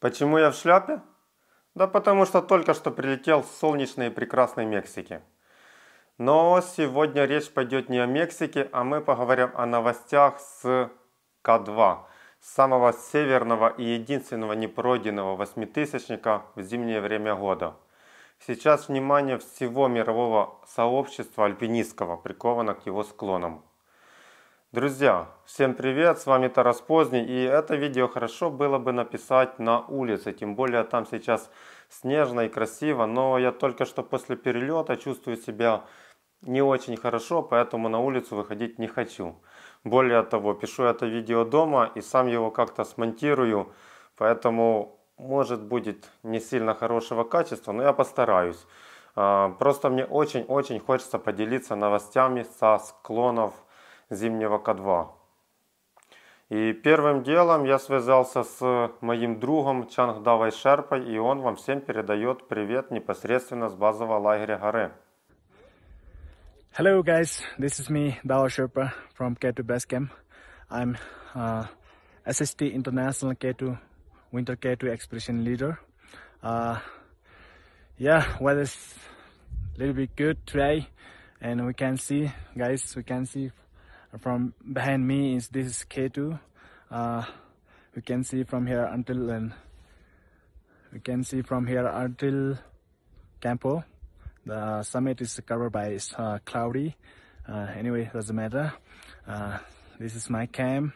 Почему я в шляпе? Да потому что только что прилетел с солнечной и прекрасной Мексики. Но сегодня речь пойдет не о Мексике, а мы поговорим о новостях с К2, самого северного и единственного непройденного восьмитысячника в зимнее время года. Сейчас внимание всего мирового сообщества альпинистского приковано к его склонам. Друзья, всем привет, с вами Тарас Поздний, и это видео хорошо было бы написать на улице, тем более там сейчас снежно и красиво, но я только что после перелета чувствую себя не очень хорошо, поэтому на улицу выходить не хочу. Более того, пишу это видео дома и сам его как-то смонтирую, поэтому может будет не сильно хорошего качества, но я постараюсь. Просто мне очень-очень хочется поделиться новостями со склонов зимнего К2. И первым делом я связался с моим другом Чангдавой Шерпой, и он вам всем передает привет непосредственно с базового лагеря горы. Hello guys, this is me, Dao Sherpa from K2 Base Camp. I'm SST International K2 Winter K2 Expedition Leader. Yeah, weather's a little bit good today, and we can see, guys, from behind me is this is K2. We can see from here until Campo. The summit is covered by cloudy. Anyway, doesn't matter. This is my camp.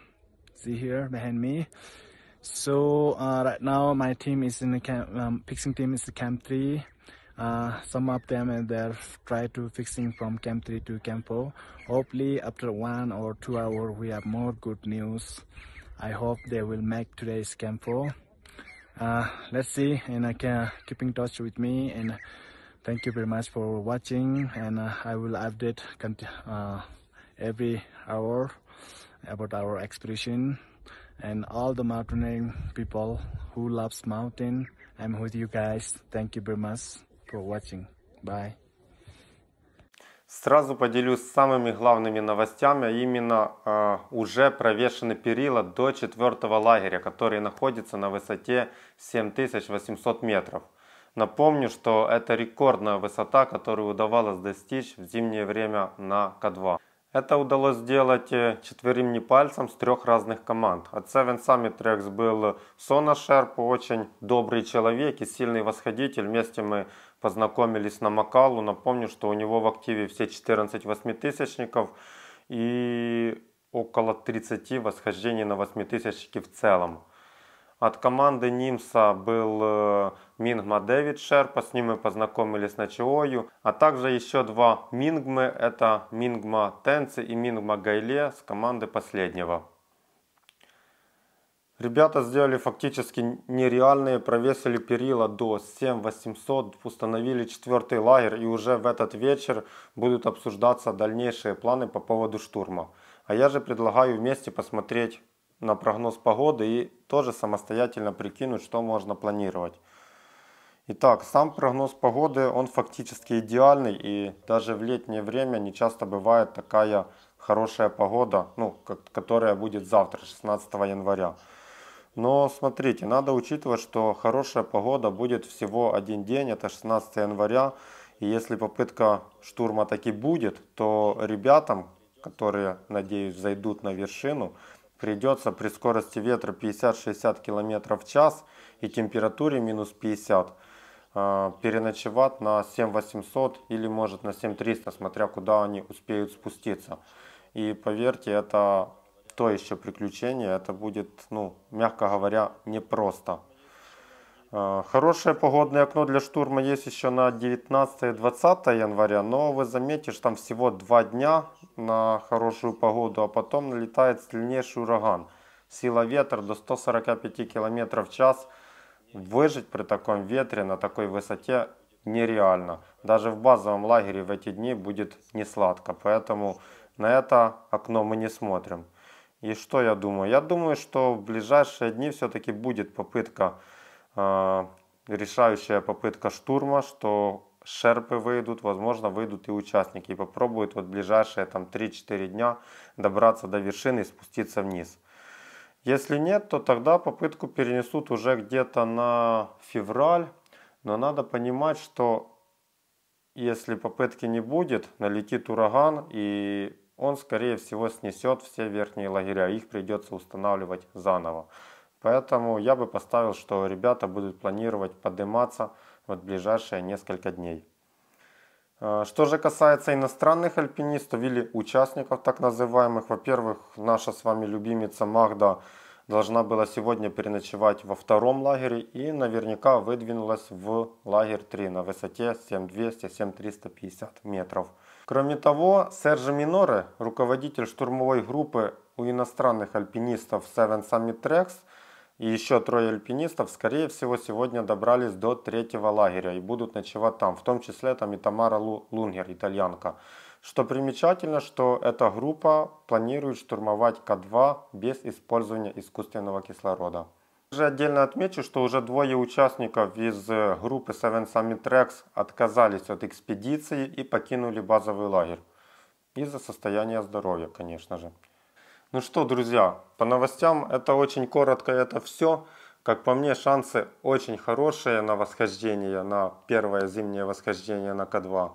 See here behind me. So right now my team is in the camp. Fixing team is the camp 3. Some of them and they're try to fixing from camp 3 to camp 4. Hopefully after 1 or 2 hours we have more good news. I hope they will make today's camp 4. Let's see, and I can keep in touch with me, and thank you very much for watching, and I will update every hour about our expedition, and all the mountaineering people who loves mountain. I'm with you guys. Thank you very much for watching. Bye. Сразу поделюсь самыми главными новостями, а именно уже провешены перила до 4-го лагеря, который находится на высоте 7800 метров. Напомню, что это рекордная высота, которую удавалось достичь в зимнее время на К2. Это удалось сделать 4 непальцам с 3 разных команд. От Seven Summit Treks был Сона Шерпа, очень добрый человек и сильный восходитель. Вместе мы познакомились на Макалу. Напомню, что у него в активе все 14 восьмитысячников и около 30 восхождений на восьмитысячники в целом. От команды Нимса был Мингма Дэвид Шерпа, с ним мы познакомились на Чиою, а также еще 2 Мингмы, это Мингма Тенци и Мингма Гайле с команды последнего. Ребята сделали фактически нереальные, провесили перила до 7800, установили 4-й лагерь, и уже в этот вечер будут обсуждаться дальнейшие планы по поводу штурма. А я же предлагаю вместе посмотреть на прогноз погоды и тоже самостоятельно прикинуть, что можно планировать. Итак, сам прогноз погоды, он фактически идеальный, и даже в летнее время не часто бывает такая хорошая погода, которая будет завтра, 16 января. Но смотрите, надо учитывать, что хорошая погода будет всего один день, это 16 января, и если попытка штурма таки будет, то ребятам, которые, надеюсь, зайдут на вершину, придется при скорости ветра 50-60 км в час и температуре минус 50 переночевать на 7800 или может на 7300, смотря куда они успеют спуститься. И поверьте, это то еще приключение, это будет, мягко говоря, непросто. Хорошее погодное окно для штурма есть еще на 19-20 января, но вы заметите, что там всего 2 дня на хорошую погоду, а потом налетает сильнейший ураган. Сила ветра до 145 км в час. Выжить при таком ветре на такой высоте нереально. Даже в базовом лагере в эти дни будет не сладко, поэтому на это окно мы не смотрим. И что я думаю? Я думаю, что в ближайшие дни все-таки будет решающая попытка штурма, что шерпы выйдут, возможно выйдут и участники, и попробуют в ближайшие 3-4 дня добраться до вершины и спуститься вниз. Если нет, то тогда попытку перенесут уже где-то на февраль. Но надо понимать, что если попытки не будет, налетит ураган, и он, скорее всего, снесет все верхние лагеря. Их придется устанавливать заново. Поэтому я бы поставил, что ребята будут планировать подниматься в ближайшие несколько дней. Что же касается иностранных альпинистов или участников так называемых, во-первых, наша с вами любимица Магда должна была сегодня переночевать во втором лагере и наверняка выдвинулась в лагерь 3 на высоте 7200-7350 метров. Кроме того, Серджо Миноре, руководитель штурмовой группы у иностранных альпинистов Seven Summit Treks, и еще 3 альпинистов, скорее всего, сегодня добрались до 3-го лагеря и будут ночевать там. В том числе там и Тамара Лунгер, итальянка. Что примечательно, что эта группа планирует штурмовать К2 без использования искусственного кислорода. Также отдельно отмечу, что уже 2 участников из группы Seven Summit Treks отказались от экспедиции и покинули базовый лагерь. Из-за состояния здоровья, конечно же. Ну что, друзья, по новостям это очень коротко, это все. Как по мне, шансы очень хорошие на восхождение, на первое зимнее восхождение на К2.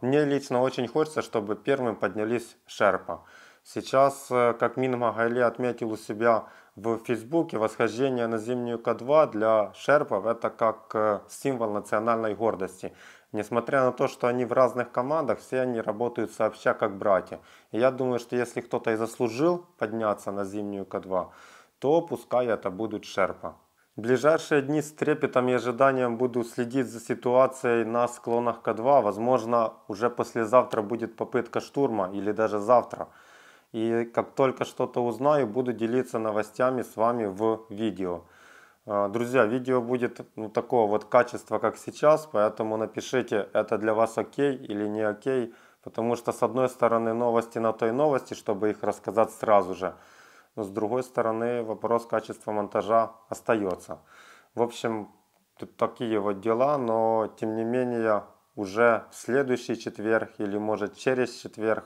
Мне лично очень хочется, чтобы первым поднялись шерпа. Сейчас, как Минга Гайли отметил у себя в Фейсбуке, восхождение на зимнюю К2 для шерпов это как символ национальной гордости. Несмотря на то, что они в разных командах, все они работают сообща как братья. И я думаю, что если кто-то и заслужил подняться на зимнюю К2, то пускай это будут шерпа. В ближайшие дни с трепетом и ожиданием буду следить за ситуацией на склонах К2. Возможно, уже послезавтра будет попытка штурма или даже завтра. И как только что-то узнаю, буду делиться новостями с вами в видео. Друзья, видео будет такого вот качества, как сейчас, поэтому напишите, это для вас окей или не окей. Потому что с одной стороны новости на той новости, чтобы их рассказать сразу же. Но с другой стороны вопрос качества монтажа остается. В общем, тут такие вот дела, но тем не менее уже в следующий четверг или может через четверг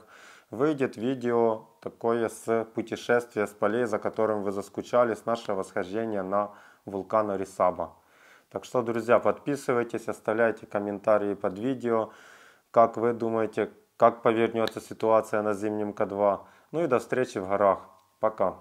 выйдет видео такое с путешествия с полей, за которым вы заскучали, с нашего восхождения на вулкан Орисаба. Так что, друзья, подписывайтесь, оставляйте комментарии под видео, как вы думаете, как повернется ситуация на зимнем К2. Ну и до встречи в горах. Пока.